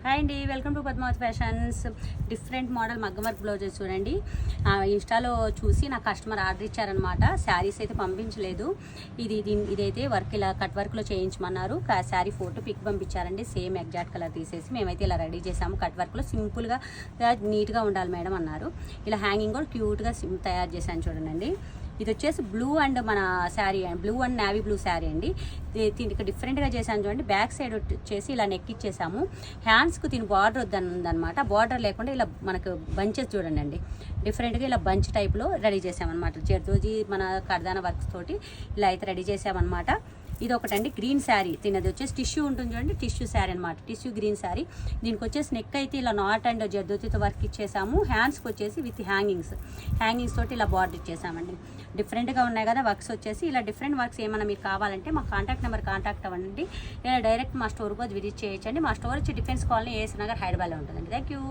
Hi అండి, welcome to Padmavathi fashions. Different model మగ్గం work blouses చూడండి. ఇన్స్టాలో చూసి నా కస్టమర్ ఆర్డర్ ఇచ్చారనమాట. శారీస్ అయితే పంపించలేదు. ఇదైతే వర్క్ ఇలా కట్ వర్క్లో చేయించమన్నారు. శారీ ఫోటో పిక్ పంపించారండి. సేమ్ ఎగ్జాక్ట్ కలర్ తీసేసి మేమైతే ఇలా రెడీ చేసాము. కట్ వర్క్లో సింపుల్గా నీట్గా ఉండాలి మేడం అన్నారు. ఇలా హ్యాంగింగ్ కూడా క్యూట్గా తయారు చేశాను చూడండి. ఇది వచ్చేసి బ్లూ అండ్ మన sari blue and navy blue sari అండి. దీనికి డిఫరెంట్గా చేశాను చూడండి. బ్యాక్ సైడ్ వచ్చేసి ఇలా నెక్ ఇచ్చేసాము. హ్యాండ్స్కు దీని బార్డర్ వద్దనమాట. బార్డర్ లేకుండా ఇలా మనకు బంచెస్ చూడండి అండి. డిఫరెంట్గా ఇలా బంచ్ టైప్లో రెడీ చేసామన్నమాట. జర్దోజీ మన కర్దాన వర్క్స్ తోటి ఇలా అయితే రెడీ చేసామన్నమాట. ఇది ఒకటండి గ్రీన్ శారీ. తినది వచ్చేసి టిష్యూ ఉంటుంది చూడండి, టిష్యూ శారీ అనమాట. Tissue green sari. దీనికి వచ్చేసి నెక్ అయితే ఇలా నాట్ అండ్ జర్దోతితో వర్క్ ఇచ్చేసాము. హ్యాండ్స్కి వచ్చేసి విత్ హ్యాంగింగ్స్ తోటి ఇలా బార్డర్ ఇచ్చేసామండి. డిఫరెంట్గా ఉన్నాయి కదా వర్క్స్ వచ్చేసి. ఇలా డిఫరెంట్ వర్క్స్ ఏమైనా మీకు కావాలంటే మా కాంటాక్ట్ నెంబర్ కాంటాక్ట్ అవ్వండి. లేదా డైరెక్ట్ మా స్టోర్కి విజిట్ చేయొచ్చండి. మా స్టోర్ వచ్చి డిఫెన్స్ కాలనీ ఏఎస్ నగర్ హైదరాబాద్లో ఉంటుందండి. Thank you.